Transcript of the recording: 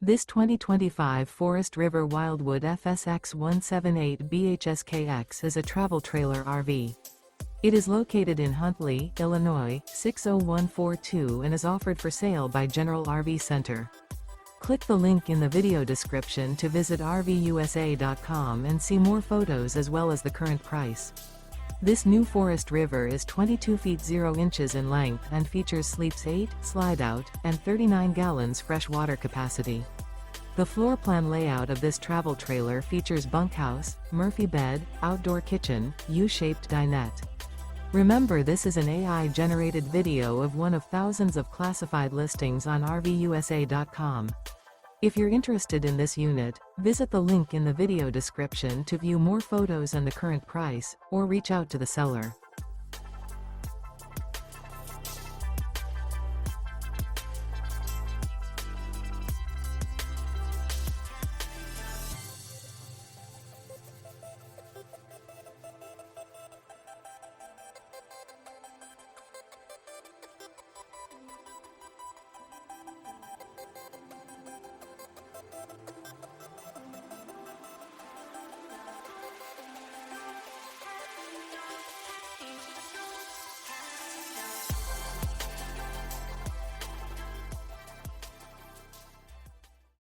This 2025 Forest River Wildwood FSX 178 BHSKX is a travel trailer RV. It is located in Huntley, Illinois, 60142 and is offered for sale by General RV Center. Click the link in the video description to visit RVUSA.com and see more photos as well as the current price. This new Forest River is 22 feet 0 inches in length and features sleeps 8, Slideout, and 39 gallons fresh water capacity. The floor plan layout of this travel trailer features bunkhouse, Murphy bed, outdoor kitchen, U-shaped dinette. Remember, this is an AI-generated video of one of thousands of classified listings on RVUSA.com. If you're interested in this unit, visit the link in the video description to view more photos and the current price, or reach out to the seller.